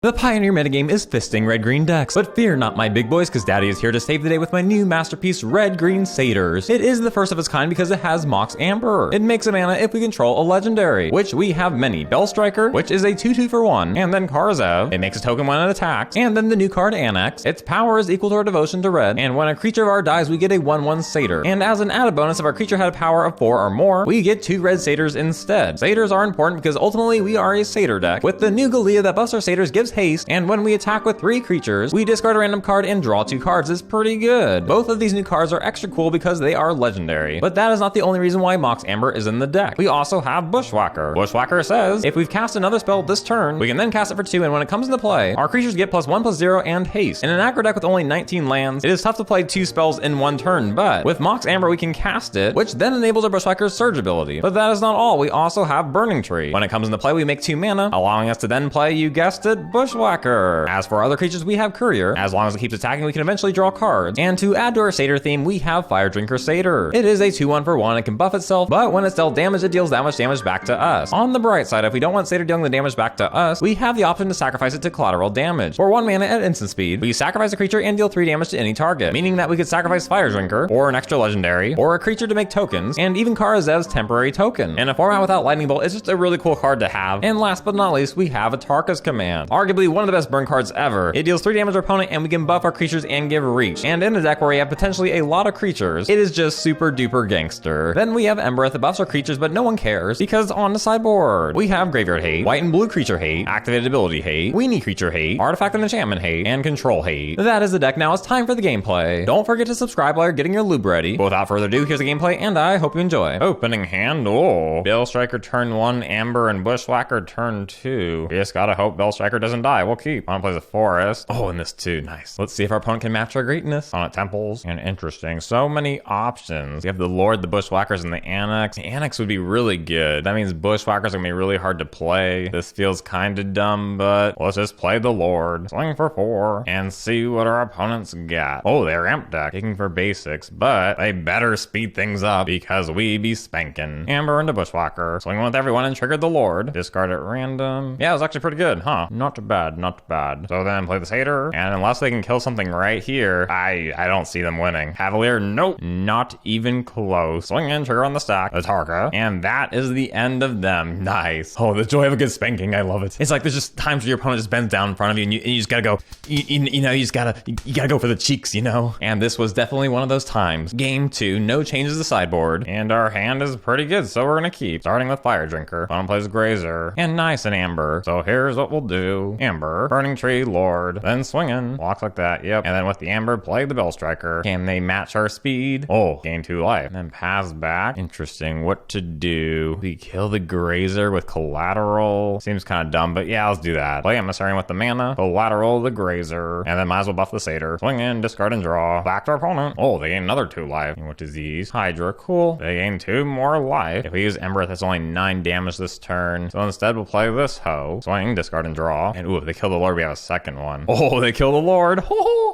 The Pioneer Metagame is fisting red-green decks, but fear not my big boys, cause Daddy is here to save the day with my new masterpiece, Red-Green Satyrs. It is the first of its kind because it has Mox Amber. It makes a mana if we control a legendary, which we have many. Bellstriker, which is a 2/2 for 1, and then Karzev, it makes a token when it attacks, and then the new card Anax, its power is equal to our devotion to red, and when a creature of our dies, we get a 1/1 Satyr. And as an added bonus, if our creature had a power of 4 or more, we get 2 red Satyrs instead. Satyrs are important because ultimately we are a Satyr deck. With the new Gallia that buffs our Satyrs gives haste, and when we attack with 3 creatures, we discard a random card and draw 2 cards. Is pretty good. Both of these new cards are extra cool because they are legendary. But that is not the only reason why Mox Amber is in the deck. We also have Bushwhacker. Bushwhacker says, if we've cast another spell this turn, we can then cast it for 2, and when it comes into play, our creatures get +1/+0 and haste. In an aggro deck with only 19 lands, it is tough to play 2 spells in 1 turn, but with Mox Amber we can cast it, which then enables our Bushwhacker's surge ability. But that is not all. We also have Burning-Tree. When it comes into play, we make 2 mana, allowing us to then play, you guessed it, Bushwhacker. As for other creatures, we have Courier. As long as it keeps attacking, we can eventually draw cards. And to add to our Satyr theme, we have Firedrinker Satyr. It is a 2/1 for 1, it can buff itself, but when it's dealt damage, it deals that much damage back to us. On the bright side, if we don't want Satyr dealing the damage back to us, we have the option to sacrifice it to Collateral Damage. For 1 mana at instant speed, we sacrifice a creature and deal 3 damage to any target, meaning that we could sacrifice Firedrinker, or an extra legendary, or a creature to make tokens, and even Karazev's temporary token. In a format without Lightning Bolt, it's just a really cool card to have. And last but not least, we have Atarka's Command. Arguably one of the best burn cards ever. It deals 3 damage to our opponent, and we can buff our creatures and give reach. And in a deck where we have potentially a lot of creatures, it is just super duper gangster. Then we have Embereth that buffs our creatures, but no one cares, because on the sideboard, we have Graveyard Hate, White and Blue Creature Hate, Activated Ability Hate, Weenie Creature Hate, Artifact and Enchantment Hate, and Control Hate. That is the deck. Now it's time for the gameplay. Don't forget to subscribe while you're getting your lube ready. But without further ado, here's the gameplay, and I hope you enjoy. Opening hand, Bellstriker turn 1, Amber and Bushwhacker turn 2. We just gotta hope Bellstriker doesn't die. We'll keep. On plays a forest. Oh, and this too, nice. Let's see if our opponent can match our greatness. On it, temples, and interesting. So many options. We have the Lord, the Bushwhackers, and the Anax. The Anax would be really good. That means Bushwhackers are gonna be really hard to play. This feels kinda dumb, but let's just play the Lord. Swing for 4, and see what our opponents got. Oh, they're Amp deck, taking for basics, but they better speed things up because we be spanking. Amber into Bushwhacker. Swing with everyone and triggered the Lord. Discard at random. Yeah, it was actually pretty good, huh? Not bad, not bad. So then play the Satyr, and unless they can kill something right here, I don't see them winning. Cavalier, nope, not even close. Swing in, trigger on the stack, Atarka, and that is the end of them. Nice. Oh, the joy of a good spanking, I love it. It's like there's just times where your opponent just bends down in front of you, and you just gotta go, you know, you gotta go for the cheeks, you know? And this was definitely one of those times. Game 2, no changes to sideboard, and our hand is pretty good, so we're gonna keep. Starting with Firedrinker, opponent plays Grazer, and nice and Amber. So here's what we'll do. Amber, Burning-Tree, Lord, then swinging, walks like that, yep. And then with the Amber, play the Bellstriker. Can they match our speed? Oh, gain 2 life. And then pass back. Interesting, what to do? We kill the Grazer with Collateral. Seems kind of dumb, but yeah, let's do that. Play Emissary with the mana, Collateral the Grazer, and then might as well buff the Satyr. Swing in, discard and draw. Back to our opponent. Oh, they gain another 2 life. And what disease? Hydra, cool. They gain 2 more life. If we use Embereth, that's only 9 damage this turn. So instead, we'll play this hoe. Swing, discard and draw. And ooh, if they kill the Lord, we have a second one. Oh, they kill the Lord.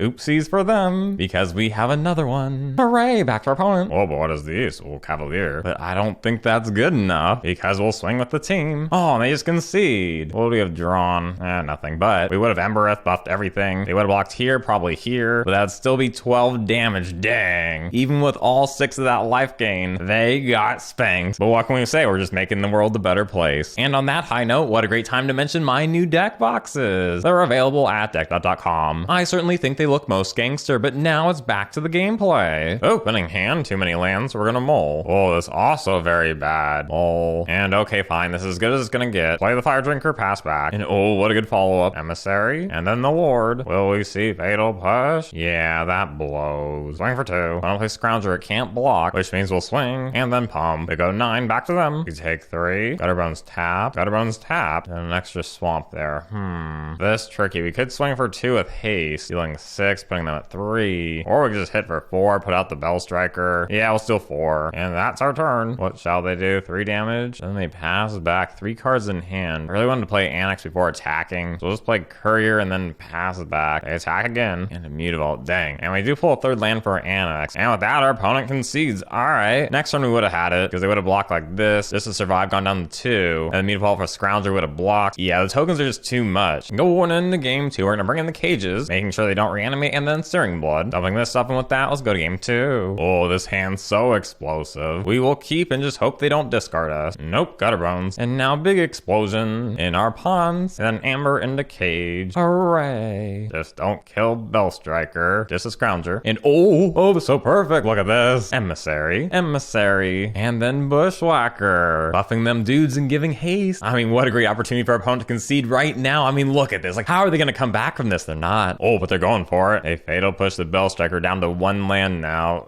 Oopsies for them, because we have another one. Hooray, back to our opponent. Oh, but what is this? Oh, Cavalier. But I don't think that's good enough, because we'll swing with the team. Oh, and they just concede. What would we have drawn? Nothing, but we would have Embereth buffed everything. They would have blocked here, probably here, but that'd still be 12 damage. Dang. Even with all 6 of that life gain, they got spanked. But what can we say? We're just making the world a better place. And on that high note, what a great time to mention my new deck boxes. They're available at deck.com. I certainly think they look most gangster, but now it's back to the gameplay. Opening hand, too many lands, we're gonna mull. Oh, that's also very bad. Mull. And okay, fine, this is as good as it's gonna get. Play the Firedrinker, pass back. And oh, what a good follow-up. Emissary, and then the Lord. Will we see Fatal Push? Yeah, that blows. Swing for 2. I don't play Scrounger, it can't block, which means we'll swing, and then pump. We go 9, back to them. We take 3. Gutterbones tap. Gutterbones tap. And an extra swamp there. This tricky. We could swing for 2 with haste, dealing 6, putting them at 3. Or we could just hit for 4, put out the Bellstriker. Yeah, we'll steal 4. And that's our turn. What shall they do? 3 damage. Then they pass back 3 cards in hand. I really wanted to play Anax before attacking, so we'll just play Courier and then pass back. They attack again. And Immutable. Dang. And we do pull a 3rd land for Anax. And with that, our opponent concedes. Alright. Next turn we would have had it, because they would have blocked like this. This has survived, gone down to 2. And Immutable for Scrounger would have blocked. Yeah, the tokens are just too much. much. Going into game 2, we're gonna bring in the cages, making sure they don't reanimate, and then Searing Blood. Dumping this stuff, and with that, let's go to game 2. Oh, this hand's so explosive. We will keep and just hope they don't discard us. Nope, gutter bones. And now big explosion in our ponds, and then Amber into cage. Hooray. Just don't kill Bellstriker, just a scrounger. And oh, that's so perfect. Look at this. Emissary, and then Bushwhacker. Buffing them dudes and giving haste. I mean, what a great opportunity for our opponent to concede right now. I mean, look at this. Like, how are they gonna come back from this? They're not. Oh, but they're going for it. They fatal push the Bellstriker down to 1 land now.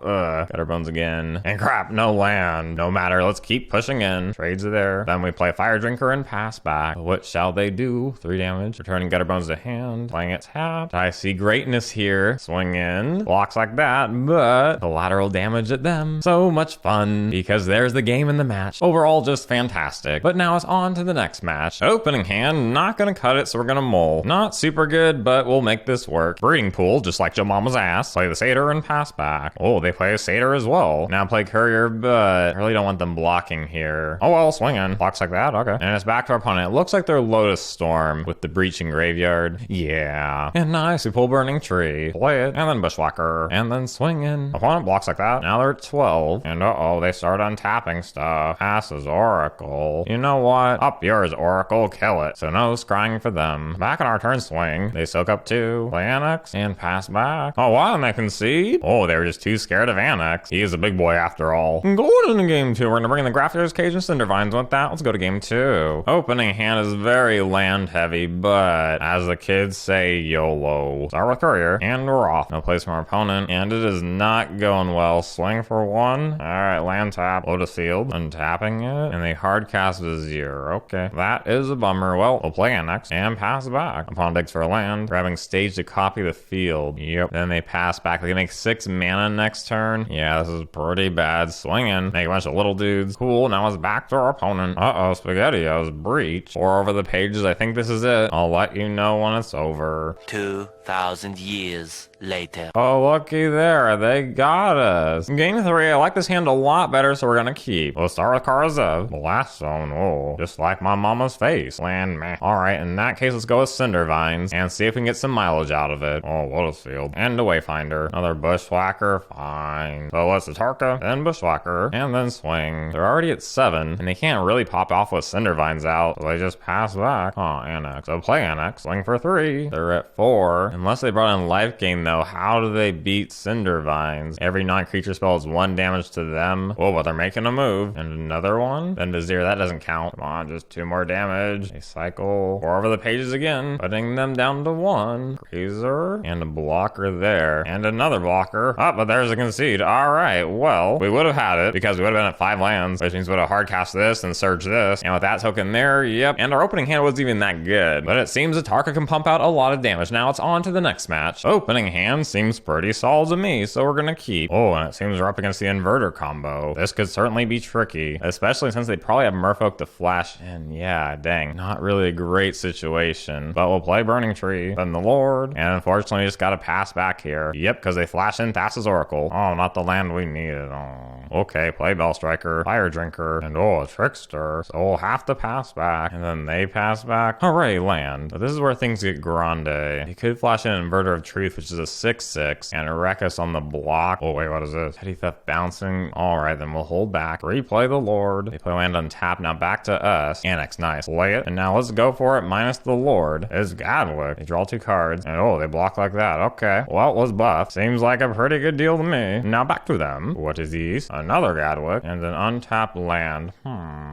Gutter bones again. And crap, no land. No matter, let's keep pushing in. Trades are there. Then we play Firedrinker and pass back. What shall they do? 3 damage. Returning gutter bones to hand. Playing it tapped. I see greatness here. Swing in. Blocks like that, but collateral damage at them. So much fun because there's the game and the match. Overall, just fantastic. But now it's on to the next match. Opening hand, not gonna cut it, so we're gonna mull. Not super good, but we'll make this work. Breeding pool, just like Joe Mama's ass. Play the Satyr and pass back. Oh, they play a Satyr as well. Now play Courier, but I really don't want them blocking here. Oh well, swinging. Blocks like that, okay. And it's back to our opponent. It looks like they're Lotus Storm with the Breaching Graveyard. Yeah. And nice, we pull Burning-Tree. Play it, and then Bushwhacker, and then swinging. Opponent blocks like that. Now they're at 12. And uh-oh, they start untapping stuff. Passes Oracle. You know what? Up yours, Oracle. Kill it. So no scrying for them. Back on our turn swing. They soak up 2. Play Anax and pass back. Oh, wow, and they concede? Oh, they were just too scared of Anax. He is a big boy after all. Going into game 2, we're gonna bring in the Grafdigger's Cage and Cindervines. With that, let's go to game 2. Opening hand is very land heavy, but as the kids say, YOLO. Start with Courier, and we're off. No place from our opponent, and it is not going well. Swing for 1. Alright, land tap, Lotus Field, untapping it, and they hard cast Vizier. Okay, that is a bummer. Well, we'll play Anax and pass back. Opponent digs for a land, grabbing stage to copy the field. Yep, then they pass back. They can make 6 mana next turn. Yeah, this is pretty bad. Swinging, make a bunch of little dudes. Cool, now it's back to our opponent. Uh-oh, SpaghettiOs, breach. 4 over the pages. I think this is it. I'll let you know when it's over. 2,000 years later. Oh, looky there. They got us. Game 3, I like this hand a lot better, so we're gonna keep. We'll start with Karazev. Blast Zone. Oh, just like my mama's face. Land meh. Alright, in that case, let's go with Cindervines and see if we can get some mileage out of it. Oh, Lotus Field. And a Wayfinder. Another Bushwhacker. Fine. So let's Atarka, then Bushwhacker, and then swing. They're already at 7, and they can't really pop off with Cindervines out, so they just pass back. Oh, Anax. So play Anax. Swing for 3. They're at 4. Unless they brought in Life Gain, though, how do they beat Cindervines? Every non-creature spell is 1 damage to them. Oh, but they're making a move. And another one. Then Vizier, that doesn't count. Come on, just 2 more damage. They cycle 4 over the pages again, putting them down to 1. Freezer, and a blocker there. And another blocker. Oh, but there's a concede. Alright, well, we would have had it because we would have been at 5 lands, which means we would have hard cast this and surge this. And with that token there, yep. And our opening hand wasn't even that good. But it seems Atarka can pump out a lot of damage. Now it's on to the next match. Opening hand seems pretty solid to me, so we're gonna keep. Oh, and it seems we're up against the inverter combo. This could certainly be tricky, especially since they probably have Merfolk to flash. And yeah, dang, not really a great situation. But we'll play Burning-Tree, then the Lord, and unfortunately just gotta pass back here. Yep, because they flash in Thassa's Oracle. Oh, not the land we needed. Oh. Okay, play Bellstriker, Firedrinker, and oh, a Trickster. So we'll have to pass back, and then they pass back. Hooray, land. But this is where things get grande. They could flash in Inverter of Truth, which is a 6/6, and a Reckless on the block. Oh, wait, what is this? Petty Theft bouncing. Alright, then we'll hold back. Replay the Lord. They play land on tap. Now back to us. Anax, nice. Play it, and now let's go for it. Minus the Lord is Gadwick. They draw 2 cards, and oh, they block like that. Okay, well, let's buff. Seems like a pretty good deal to me. Now back to them. What is these? Another Gadwick, and an untapped land.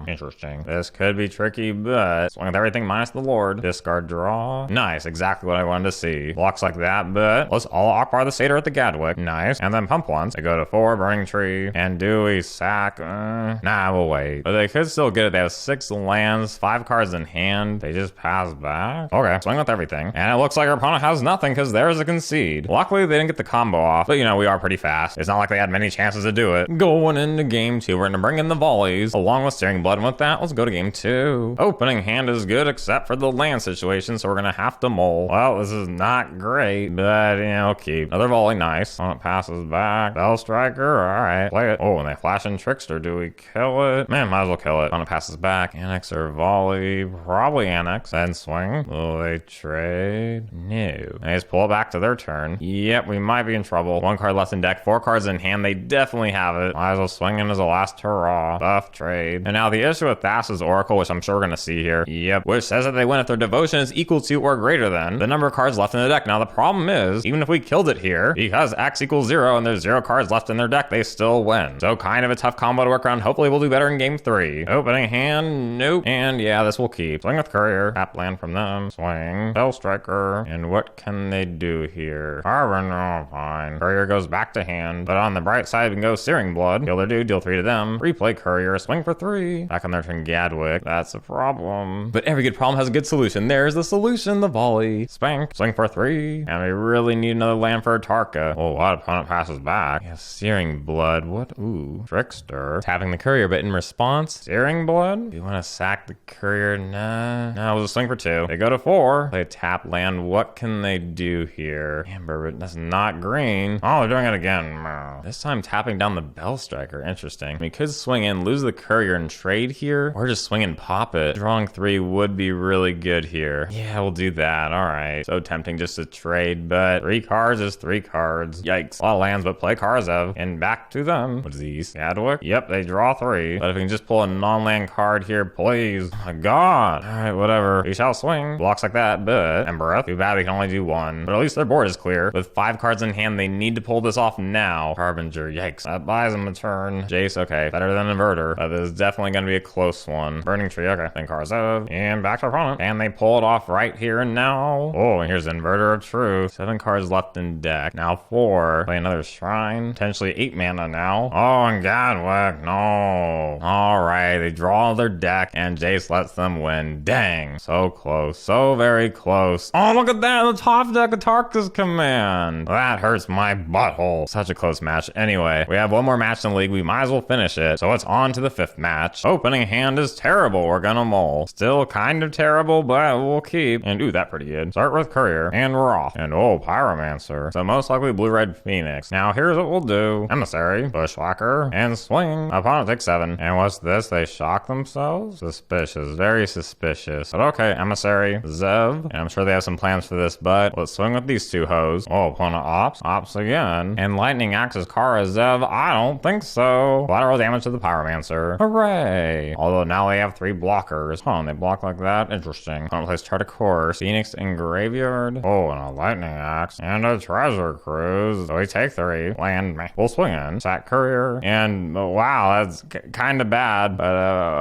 Interesting. This could be tricky, but swing with everything minus the Lord. Discard draw. Nice, exactly what I wanted to see. Blocks like that, but let's all Akbar the Satyr at the Gadwick. Nice. And then pump once. They go to 4, Burning-Tree, and do we sack? Nah, we'll wait. But they could still get it. They have 6 lands, 5 cards in hand. They just pass back. Okay, swing with everything. And it looks like our opponent has nothing because there's a concede. Luckily, they didn't get the combo off, but you know, we are pretty fast. It's not like they had many chances to do it. Going into game 2, we're gonna bring in the volleys along with Searing Blood. And with that, let's go to game 2. Opening hand is good except for the land situation, so we're gonna have to mull. Well, this is not great, but you know, keep. Another volley, nice. Opponent passes back. Bellstriker, alright. Play it. Oh, and they flash in Trickster. Do we kill it? Man, might as well kill it. Opponent passes back. Anax or volley? Probably Anax. Then swing? Will they trade? No. They just pull it back to their turn. Yep, we might be in trouble. 1 card left in deck, 4 cards in hand. They definitely have it. Might as well swing in as a last hurrah. Buff trade. And now the issue with Thassa's Oracle, which I'm sure we're going to see here. Yep, which says that they win if their devotion is equal to or greater than the number of cards left in the deck. Now the problem is, even if we killed it here, because X equals 0 and there's 0 cards left in their deck, they still win. So kind of a tough combo to work around. Hopefully we'll do better in game 3. Opening hand, nope. And yeah, this will keep. Swing with Courier. Tap land from them. Swing. Bellstriker. And what can they do here? Hardened, fine. Courier goes back to hand, but on the bright side we can go Searing Blood. Kill their dude, deal 3 to them. Replay Courier, swing for 3. Back on their turn, Gadwick. That's a problem. But every good problem has a good solution. There's the solution, the volley. Spank, swing for 3. And we really need another land for Atarka. Oh, what opponent passes back? Yeah, Searing Blood. What? Ooh. Trickster. Tapping the Courier, but in response, Searing Blood? Do you want to sack the Courier? Nah. No, we'll just swing for 2. They go to 4. They tap land. What can they do here? Amber, but that's not green. Oh, they're doing it again. This time tapping down the Bellstriker. Interesting. We could swing in, lose the Courier and trade here, or just swing and pop it. Drawing 3 would be really good here. Yeah, we'll do that. All right. So tempting just to trade, but 3 cards is 3 cards. Yikes. A lot of lands, but play Karzev. And back to them. What is these? Gadwick? Yep, they draw 3. But if we can just pull a non-land card here, please. Oh my god. All right, whatever. We shall swing. Blocks like that, but Embereth. Too bad we can only do 1. But at least their board is clear. With 5 cards in hand, they need to pull this off now. Harbinger. Yikes. That buys them a turn. Jace, okay. Better than Inverter. But this is definitely going to be a close one. Burning-Tree, okay. Then Karzev. And back to our opponent. And they pull it off right here and now. Oh, and here's Inverter of Truth. 7 cards left in deck. Now 4. Play another Shrine. Potentially 8 mana now. Oh, and Gadwick. No. Alright, they draw their deck and Jace lets them win. Dang. So close. So very close. Oh, look at that. The top deck Atarka's command. That hurts my butthole. Such a close match. Anyway, we have one more match in the league. We might as well finish it. So it's on to the 5th match. Opening hand is terrible. We're gonna mull. Still kind of terrible, but we'll keep. And ooh, that pretty good. Start with Courier. And we're off. And oh, Pyromancer. So most likely blue-red Phoenix. Now here's what we'll do. Emissary. Bushwhacker. And swing. Opponent takes 7. And what's this? They shock themselves? Suspicious. Very suspicious. But okay, Emissary. Zev. And I'm sure they have some plans for this, but let's swing with these 2 hoes. Oh, opponent ops. Ops again. And lightning axes Kara Zev. I don't think so. Collateral damage to the Pyromancer. Hooray. Although now they have 3 blockers. Huh, they block like that? Interesting. Opponent plays Chart of Course. Phoenix in graveyard. Oh, and a lightning axe. And a treasure cruise. So we take 3. Land. We'll swing in. Sack Courier. And wow, that's kind of bad, but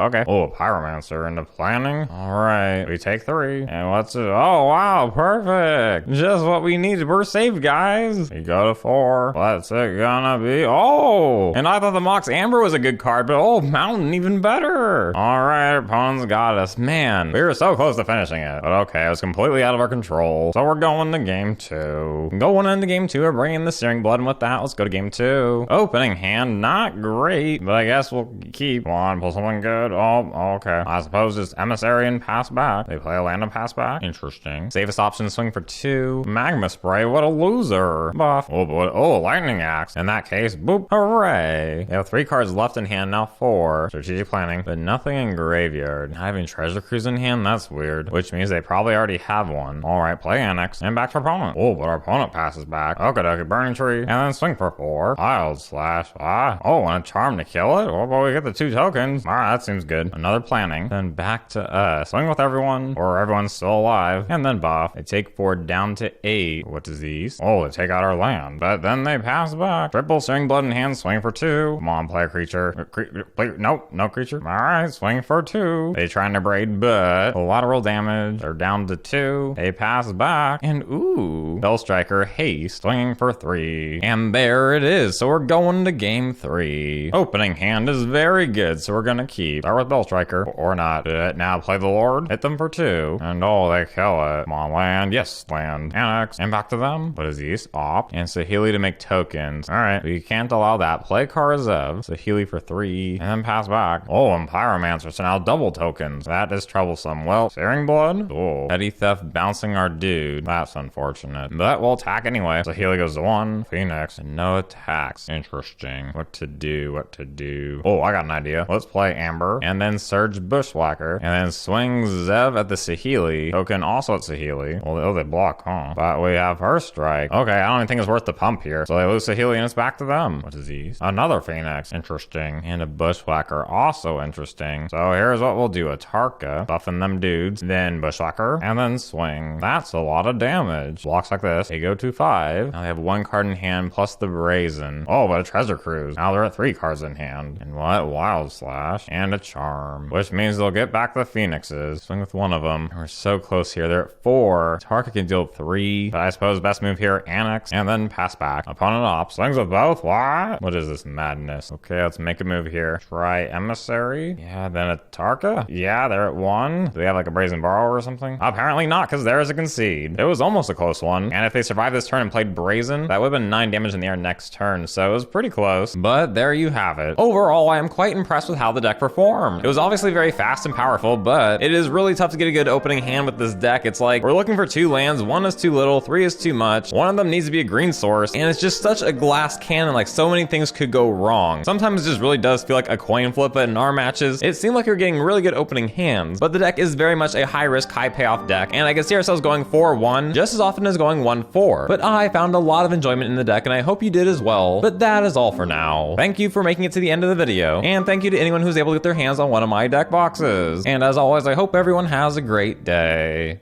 okay. Oh, Pyromancer into planning. All right. We take 3. And what's it? Oh, wow. Perfect. Just what we needed. We're safe, guys. We go to 4. What's it gonna be? Oh, and I thought the Mox Amber was a good card, but oh, Mountain even better. All right, opponents got us. Man, we were so close to finishing it. But okay, it was completely out of our control. So we're going to game 2. Going into game 2, we're bringing the Searing Blood, and with that, let's go to game 2. Opening hand, not great, but I guess we'll keep. Come on, pull something good. Oh, okay. I suppose it's Emissary and pass back. They play a land and pass back. Interesting. Safest option, swing for 2. Magma Spray, what a loser. Buff. Oh, boy. Oh, Lightning Axe. In that case, boop. Hooray. They have 3 cards left in hand, now 4. Strategic planning, but nothing in graveyard. Not even Treasure Cruise in hand? That's weird. Which means they probably already have one. Alright, play Anax, and back to our opponent. Oh, but our opponent passes back. Okie Burning-Tree, and then swing for 4. Wild Slash. Ah. Oh, and a Charm to kill it? Oh, but we get the 2 tokens. Alright, that seems good. Another planning. Then back to us. Swing with everyone, or everyone's still alive. And then buff. They take 4 down to 8. What is these? Oh, they take out our land. But then they pass back. Triple Searing Blood in hand, swing for 2. Come on, play a creature. Nope, no creature. Alright, swing for 2. They trying to braid, but collateral damage. They're down to 2. They pass back. And ooh, Bellstriker haste, swinging for 3. And there it is. So we're going to game 3. Opening hand is very good, so we're gonna keep. Start with Bellstriker, or not. Now play the Lord. Hit them for 2. And oh, they kill it. Come on, land. Yes, land. land. Anax, impact to them. What is these? Opt. And Saheeli to make tokens. Alright, we can't allow that. Play Karazev. Saheeli for 3. And then pass back. Oh, and Pyromancer, so now double tokens. That is troublesome. Well, Searing Blood? Cool. Petty Theft bouncing our dude. That's unfortunate. But we'll attack anyway. Saheeli goes to 1. Phoenix. And no attacks. Interesting. What to do, what to do. Oh, I got an idea. Let's play Amber. And then Surge Bushwhacker. And then swing Zev at the Saheeli. Token also at Saheeli. Well, they block, huh? But we have her strike. Okay, I don't even think it's worth the pump here. So they lose Saheeli and it's back to them. What is these? Another Phoenix. Interesting. And a Bushwhacker. Also interesting. So here's what we'll do. Atarka. Buffing them dudes. Then Bushwhacker. And then swing. That's a lot of damage. Blocks like this. They go to 5. Now they have 1 card in hand plus the Brazen. Oh, but a Treasure Cruise. Now they're at 3 cards in hand. And what? Wild Slash. And a Charm. Which means they'll get back the Phoenixes. Swing with one of them. We're so close here. They're at 4. Atarka can deal 3. But I suppose best move here, Anax. And then pass back. Opponent op. Swings with both. What? What is this madness? Okay, let's make a move here. Try Emissary. Yeah, then Atarka. Yeah, they're at 1. Do they have like a Brazen Borrower or something? Apparently not, because there is a concede. It was almost a close one. And if they survived this turn and played Brazen, that would have been 9 damage in the air next turn. So it was pretty close. But there you have it. Overall, I am quite impressed with how the deck performed. It was obviously very fast and powerful, but it is really tough to get a good opening hand with this deck. It's like we're looking for 2 lands. 1 is too little, 3 is too much. One of them needs to be a green source, and it's just such a glass cannon. Like so many things could go wrong. Sometimes it just really does feel like a coin flip, but in our matches, it seemed like you're getting really good opening hands. But the deck is very much a high risk, high payoff deck, and I can see ourselves going 4-1 just as often as going 1-4. But I found a lot of enjoyment in the deck, and I hope you did as well. But that is all for now. Thank you for making it to the end of the video, and thank you to anyone who's able to get their hands on one of my deck boxes. And as always, I hope everyone has a great day.